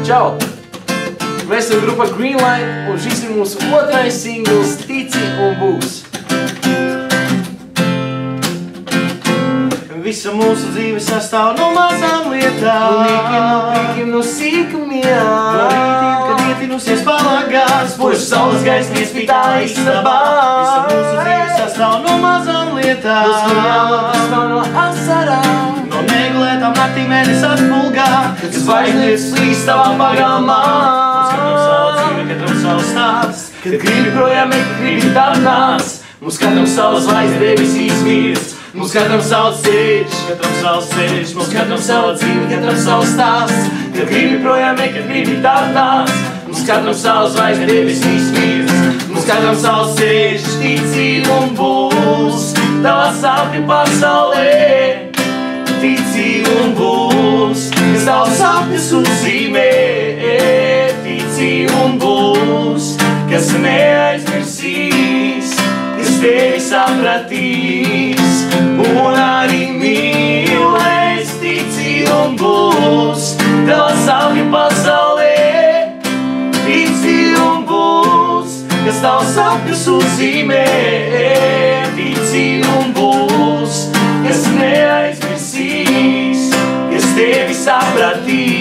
Čau! Mēs esam grupa Greenlight un šis ir mūsu otrais singls Tici un būs. Visa mūsu dzīve sastāv no mazām lietām, No nīkiem, no prīkiem, no sīkumiem, no rītiem, kad ietinusies palagās, Požu saules gaisma iespītā istabā. Visa mūsu dzīve sastāv no mazām lietām, No skujām, no asarām, no neglētām naktīm mēnes atpulgā, kad zvaigznes slīst tavā pagalmā. Mums katram savu dzīvi, katram savu stāsts, Kad gribi projām iet, gribi tad nāc. Mums katram savu zvaigzne debesīs mirst. Mums katram savu ceļš, katram savs ceļš, mums katram savu dzīvi, katram savu stāsts. Kad gribi projām iet, kad gribi tad nāc. Mums katram savu zvaigzne debesīs mirst. Mums katram savu ceļš, tici un būs tavā sapņu pasaulē. Tici un būs, kas tavu sapņus uzzīmē. Tici un būs, kas neaizmirsīs, kas tevi sapratīs un arī mīlēs. Tici un būs tavā sapņu pasaulē. Tici un būs, kas tavu sapņus uzzīmē. Tici un būs, kas neaizmirsīs, kas tevi sapratīs